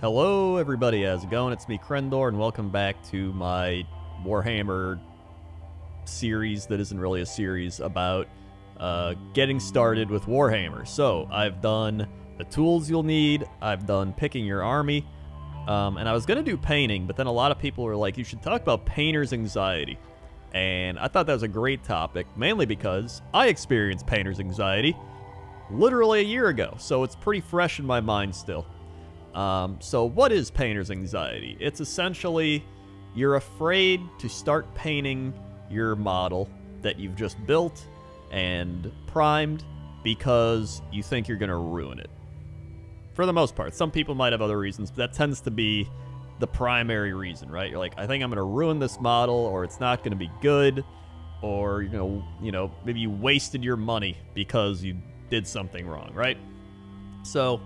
Hello everybody, how's it going? It's me, Krendor, and welcome back to my Warhammer series that isn't really a series about getting started with Warhammer. So, I've done the tools you'll need, I've done picking your army, and I was going to do painting, but then a lot of people were like, you should talk about painter's anxiety. And I thought that was a great topic, mainly because I experienced painter's anxiety literally a year ago, so it's pretty fresh in my mind still. So what is painter's anxiety? It's essentially you're afraid to start painting your model that you've just built and primed because you think you're going to ruin it. For the most part. Some people might have other reasons, but that tends to be the primary reason, right? You're like, I think I'm going to ruin this model, or it's not going to be good, or, you know, maybe you wasted your money because you did something wrong, right? So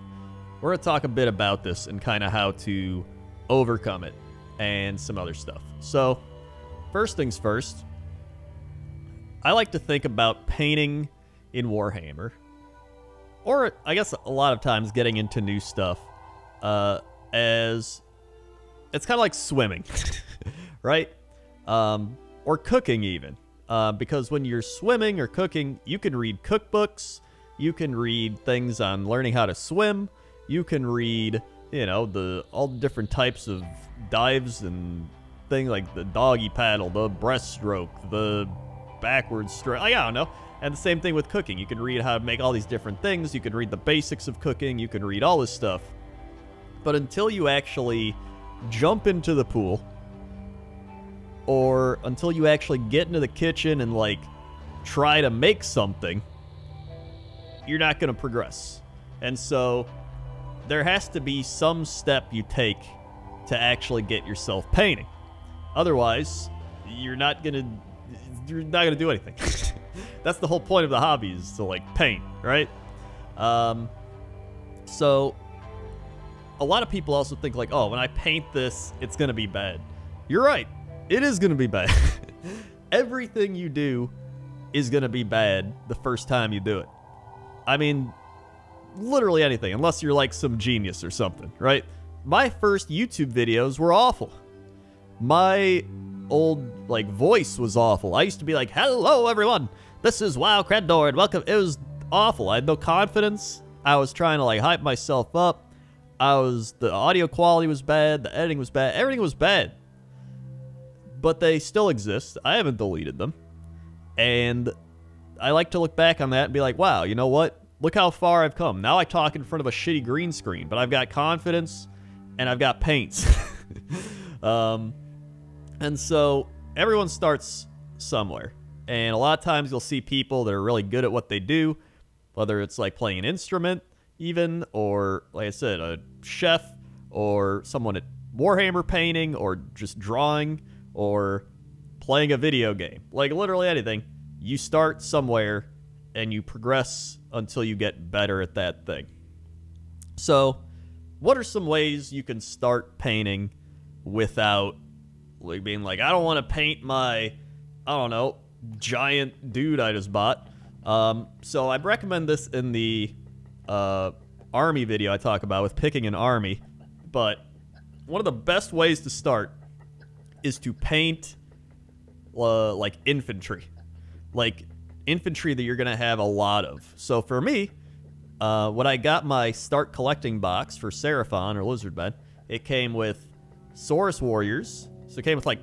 we're going to talk a bit about this and kind of how to overcome it and some other stuff. So, first things first, I like to think about painting in Warhammer, or I guess a lot of times getting into new stuff, as it's kind of like swimming, right? Or cooking even, because when you're swimming or cooking, you can read cookbooks, you can read things on learning how to swim, you can read, you know, all the different types of dives and things like the doggy paddle, the breaststroke, the backward stroke, I don't know. And the same thing with cooking. You can read how to make all these different things. You can read the basics of cooking. You can read all this stuff. But until you actually jump into the pool, or until you actually get into the kitchen and, like, try to make something, you're not going to progress. And so there has to be some step you take to actually get yourself painting. Otherwise, you're not gonna do anything. That's the whole point of the hobby, is to, like, paint, right? So a lot of people also think, like, oh, when I paint this, it's gonna be bad. You're right. It is gonna be bad. Everything you do is gonna be bad the first time you do it. I mean, literally anything, unless you're like some genius or something, right? My first YouTube videos were awful. My old, like, voice was awful. I used to be like, hello everyone, this is WoW Krendor, and welcome. It was awful. I had no confidence. I was trying to, like, hype myself up. The audio quality was bad, the editing was bad, everything was bad. But they still exist. I haven't deleted them. And I like to look back on that and be like, wow, you know what? Look how far I've come. Now I talk in front of a shitty green screen, but I've got confidence and I've got paints. And so everyone starts somewhere. And a lot of times you'll see people that are really good at what they do, whether it's like playing an instrument even, or like I said, a chef, or someone at Warhammer painting, or just drawing, or playing a video game. Like, literally anything. You start somewhere and you progress until you get better at that thing. So, what are some ways you can start painting without, like, being like, I don't want to paint my, I don't know, giant dude I just bought. So I recommend this in the army video I talk about with picking an army. But one of the best ways to start is to paint like infantry. Like infantry that you're going to have a lot of. So for me, when I got my start collecting box for Seraphon or Lizardmen, it came with Saurus Warriors. So it came with like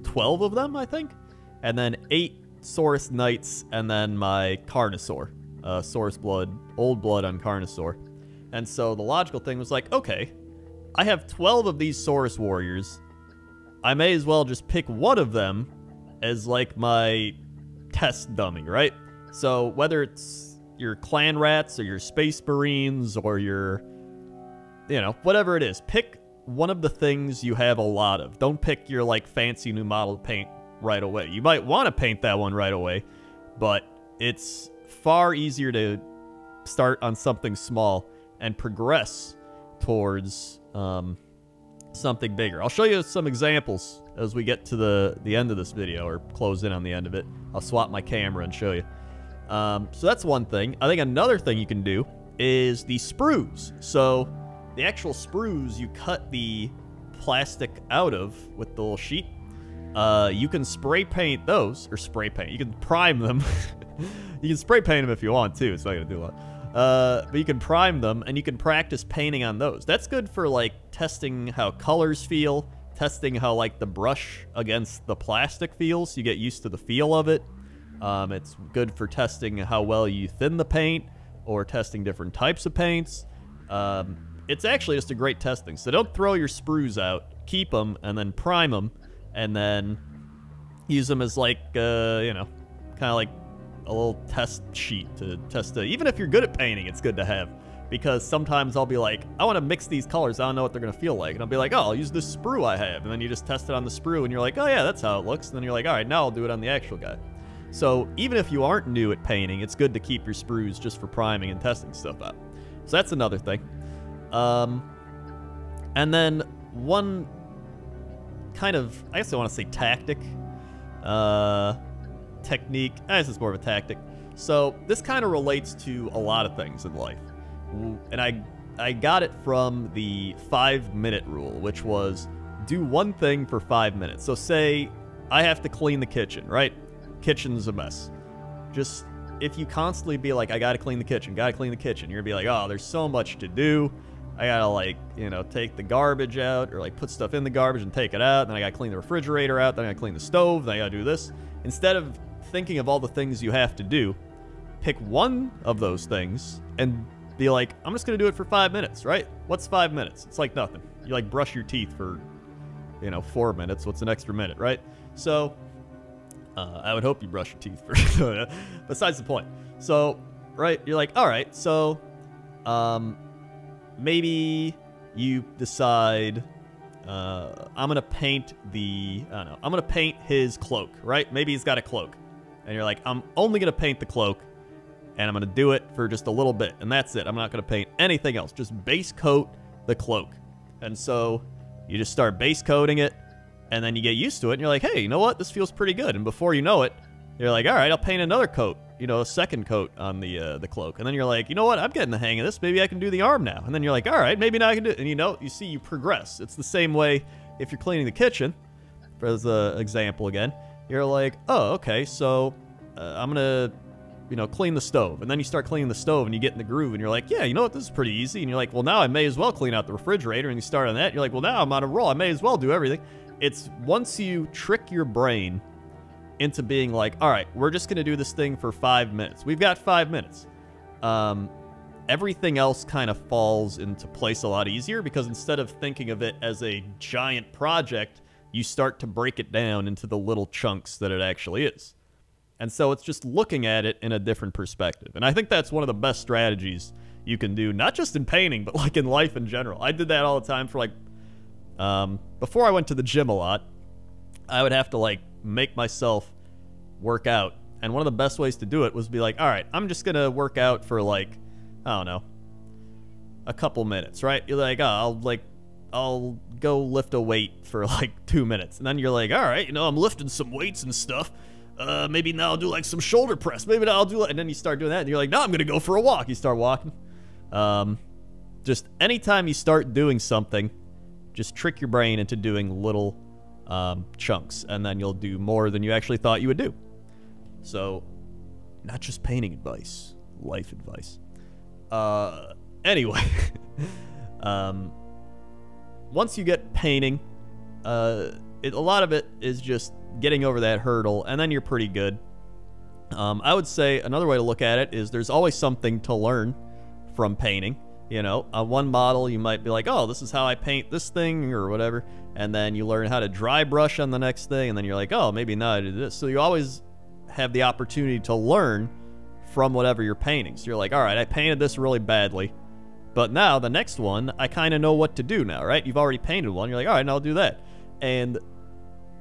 12 of them, I think. And then 8 Saurus Knights, and then my Carnosaur. Saurus Blood, Old Blood on Carnosaur. And so the logical thing was like, okay, I have 12 of these Saurus Warriors. I may as well just pick one of them as like my test dummy, right? So whether it's your clan rats or your space marines or your, you know, whatever it is, pick one of the things you have a lot of. Don't pick your, like, fancy new model to paint right away. You might want to paint that one right away, but it's far easier to start on something small and progress towards something bigger. I'll show you some examples as we get to the end of this video, or close in on the end of it. I'll swap my camera and show you. So that's one thing. I think another thing you can do is the sprues. So the actual sprues you cut the plastic out of with the little sheet, you can spray paint those, or spray paint, you can prime them. You can spray paint them if you want to, it's not going to do a lot. But you can prime them, and you can practice painting on those. That's good for, like, testing how colors feel, testing how, like, the brush against the plastic feels, so you get used to the feel of it. It's good for testing how well you thin the paint, or testing different types of paints. It's actually just a great testing. So don't throw your sprues out, keep them, and then prime them, and then use them as, like, you know, kind of like a little test sheet to test it. Even if you're good at painting, it's good to have, because sometimes I'll be like, I want to mix these colors, I don't know what they're going to feel like, and I'll be like, oh, I'll use this sprue I have, and then you just test it on the sprue, and you're like, oh yeah, that's how it looks, and then you're like, all right, now I'll do it on the actual guy. So even if you aren't new at painting, it's good to keep your sprues just for priming and testing stuff out. So that's another thing. And then one kind of, I guess I want to say tactic, technique, I guess it's more of a tactic. So this kind of relates to a lot of things in life. And I got it from the 5-minute rule, which was do one thing for 5 minutes. So say I have to clean the kitchen, right? Kitchen's a mess. Just, if you constantly be like, I gotta clean the kitchen, you're gonna be like, oh, there's so much to do. I gotta, like, you know, take the garbage out, or like put stuff in the garbage and take it out, then I gotta clean the refrigerator out, then I gotta clean the stove, then I gotta do this. Instead of thinking of all the things you have to do, pick one of those things and be like, I'm just gonna do it for 5 minutes, right? What's 5 minutes? It's like nothing. You like brush your teeth for, you know, 4 minutes. What's an extra minute, right? So I would hope you brush your teeth first. Besides the point. So, right, you're like, all right, so maybe you decide, I'm going to paint the, I don't know, I'm going to paint his cloak, right? Maybe he's got a cloak. And you're like, I'm only going to paint the cloak, and I'm going to do it for just a little bit, and that's it. I'm not going to paint anything else. Just base coat the cloak. And so you just start base coating it, and then you get used to it, and you're like, hey, you know what? This feels pretty good. And before you know it, you're like, all right, I'll paint another coat, you know, a second coat on the cloak. And then you're like, you know what? I'm getting the hang of this. Maybe I can do the arm now. And then you're like, all right, maybe now I can do it. And you know, you see, you progress. It's the same way if you're cleaning the kitchen, for the example again. You're like, oh, okay, so I'm going to, you know, clean the stove. And then you start cleaning the stove, and you get in the groove, and you're like, yeah, you know what? This is pretty easy. And you're like, well, now I may as well clean out the refrigerator. And you start on that. You're like, well, now I'm on a roll. I may as well do everything. It's once you trick your brain into being like, all right, we're just going to do this thing for 5 minutes. We've got 5 minutes. Everything else kind of falls into place a lot easier, because instead of thinking of it as a giant project, you start to break it down into the little chunks that it actually is. And so it's just looking at it in a different perspective. And I think that's one of the best strategies you can do, not just in painting, but like in life in general. I did that all the time for like, before I went to the gym a lot, I would have to like make myself work out. And one of the best ways to do it was be like, all right, I'm just going to work out for like, I don't know, a couple minutes, right? You're like, oh, I'll go lift a weight for like 2 minutes. And then you're like, all right, you know, I'm lifting some weights and stuff. Maybe now I'll do like some shoulder press. Maybe now I'll do, and then you start doing that, and you're like, no, I'm going to go for a walk. You start walking. Just anytime you start doing something, just trick your brain into doing little chunks, and then you'll do more than you actually thought you would do. So, not just painting advice, life advice. Anyway, once you get painting, a lot of it is just getting over that hurdle, and then you're pretty good. I would say another way to look at it is there's always something to learn from painting. You know, on one model, you might be like, oh, this is how I paint this thing or whatever. And then you learn how to dry brush on the next thing. And then you're like, oh, maybe now I do this. So you always have the opportunity to learn from whatever you're painting. So you're like, all right, I painted this really badly, but now the next one, I kind of know what to do now, right? You've already painted one. You're like, all right, now I'll do that. And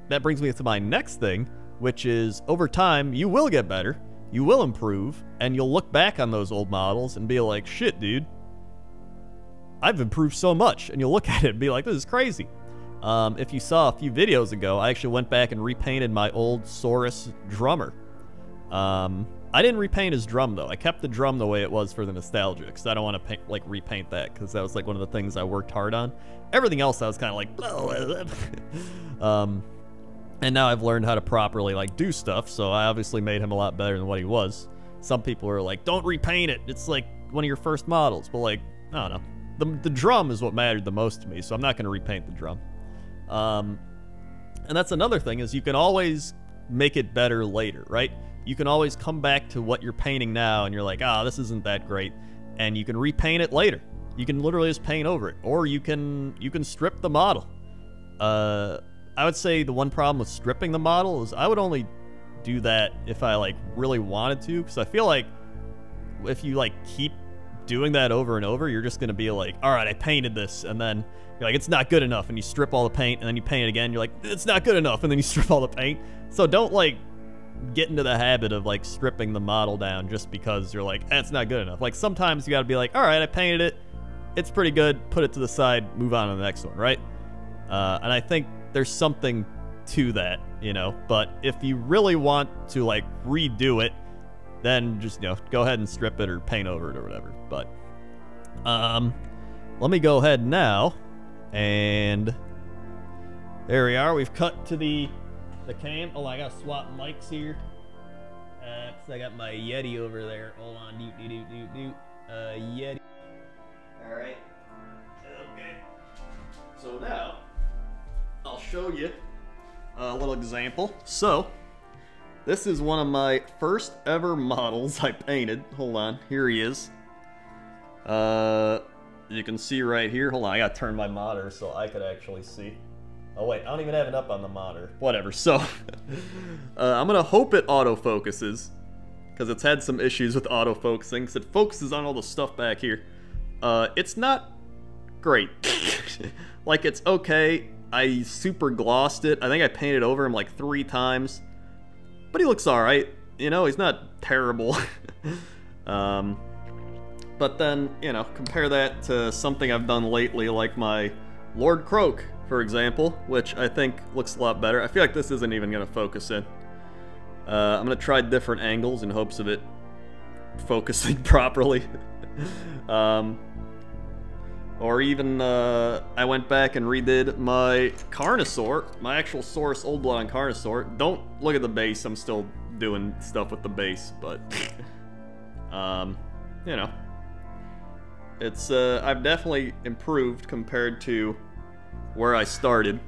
that brings me to my next thing, which is over time, you will get better. You will improve. And you'll look back on those old models and be like, shit, dude, I've improved so much. And you'll look at it and be like, this is crazy. If you saw a few videos ago, I actually went back and repainted my old Saurus drummer. I didn't repaint his drum, though. I kept the drum the way it was for the nostalgia, because I don't want to like repaint that, because that was like one of the things I worked hard on. Everything else I was kind of like, blah, blah. And now I've learned how to properly like do stuff, so I obviously made him a lot better than what he was. Some people are like, don't repaint it. It's like one of your first models, but like, I don't know. The drum is what mattered the most to me, so I'm not going to repaint the drum. And that's another thing, is you can always make it better later, right? You can always come back to what you're painting now, and you're like, this isn't that great, and you can repaint it later. You can literally just paint over it, or you can strip the model. I would say the one problem with stripping the model is I would only do that if I like really wanted to, because I feel like if you like keep doing that over and over, you're just gonna be like, all right, I painted this, and then you're like, it's not good enough, and you strip all the paint, and then you paint it again, you're like, it's not good enough, and then you strip all the paint. So don't like get into the habit of like stripping the model down just because you're like, it's not good enough. Like sometimes you gotta be like, all right, I painted it, it's pretty good, put it to the side, move on to the next one, right? And I think there's something to that, you know, but if you really want to like redo it, then just, you know, go ahead and strip it or paint over it or whatever. But let me go ahead now, and there we are. We've cut to the cam. Oh, I gotta swap mics here, because I got my Yeti over there. Hold on, Yeti. All right. Okay. So now I'll show you a little example. So this is one of my first ever models I painted. Hold on, here he is. You can see right here. Hold on, I gotta turn my monitor so I could actually see. Oh wait, I don't even have it up on the monitor. Whatever, so I'm gonna hope it autofocuses, because it's had some issues with autofocusing, because it focuses on all the stuff back here. It's not great. Like, it's okay. I super glossed it. I think I painted over him like 3 times. But he looks alright. You know, he's not terrible. But then, you know, compare that to something I've done lately, like my Lord Kroak, for example, which I think looks a lot better. I feel like this isn't even going to focus in. I'm going to try different angles in hopes of it focusing properly. Or even, I went back and redid my Carnosaur, my actual Saurus Old Blood on Carnosaur. Don't look at the base, I'm still doing stuff with the base, but, you know. It's, I've definitely improved compared to where I started.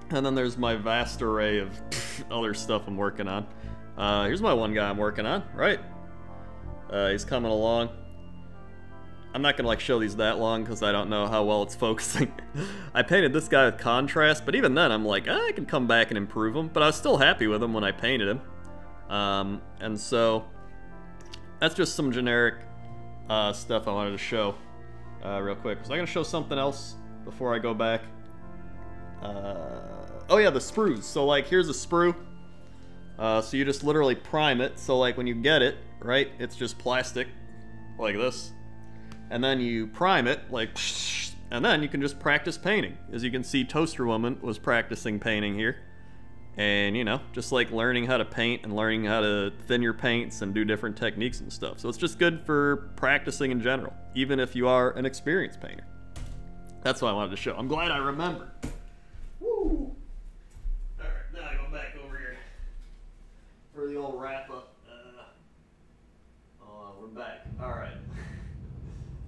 And then there's my vast array of other stuff I'm working on. Here's my one guy I'm working on, right? He's coming along. I'm not gonna like show these that long because I don't know how well it's focusing. I painted this guy with contrast, but even then I'm like, I can come back and improve him. But I was still happy with him when I painted him. And so that's just some generic stuff I wanted to show real quick. So I'm gonna show something else before I go back. Oh yeah, the sprues. So like, here's a sprue. So you just literally prime it. So like when you get it, right, it's just plastic like this. And then you prime it, like, and then you can just practice painting. As you can see, Toaster Woman was practicing painting here. And, you know, just like learning how to paint and learning how to thin your paints and do different techniques and stuff. So it's just good for practicing in general, even if you are an experienced painter. That's what I wanted to show. I'm glad I remembered. Woo! Alright, now I go back over here for the old wrap-up. We're back. Alright.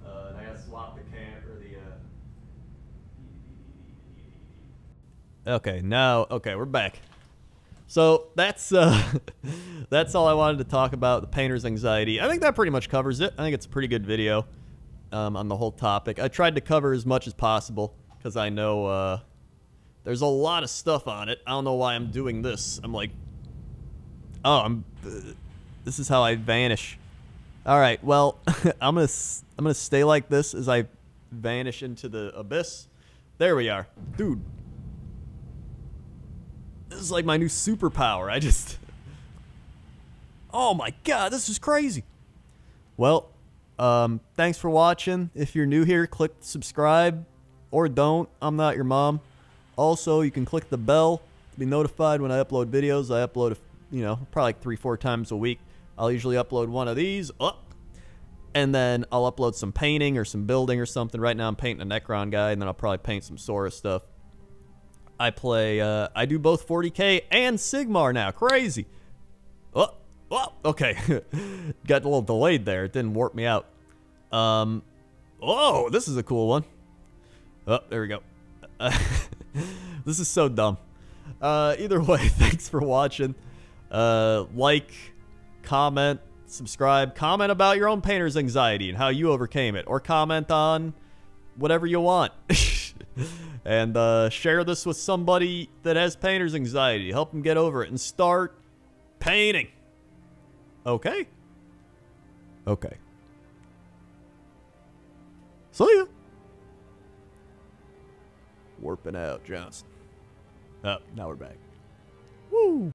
And I gotta swap the cam or the Okay, now we're back. So that's that's all I wanted to talk about, the painter's anxiety. I think that pretty much covers it. I think it's a pretty good video on the whole topic. I tried to cover as much as possible because I know there's a lot of stuff on it. I don't know why I'm doing this. I'm like, oh, this is how I vanish. All right, well, I'm gonna stay like this as I vanish into the abyss. There we are, dude. This is like my new superpower. Oh my god, this is crazy. Well, thanks for watching. If you're new here, click subscribe or don't. I'm not your mom. Also, you can click the bell to be notified when I upload videos. I upload, you know, probably like 3-4 times a week. I'll usually upload one of these. And then I'll upload some painting or some building or something. Right now I'm painting a Necron guy, and then I'll probably paint some Sora stuff. I do both 40k and Sigmar now. Crazy. Okay. Got a little delayed there. It didn't warp me out. Oh, this is a cool one. Oh, there we go. This is so dumb. Either way, thanks for watching. Like, comment, subscribe, comment about your own painter's anxiety and how you overcame it, or comment on whatever you want. And share this with somebody that has painter's anxiety. Help them get over it and start painting. Okay? Okay. See ya. Warping out, Johnson. Oh, now we're back. Woo!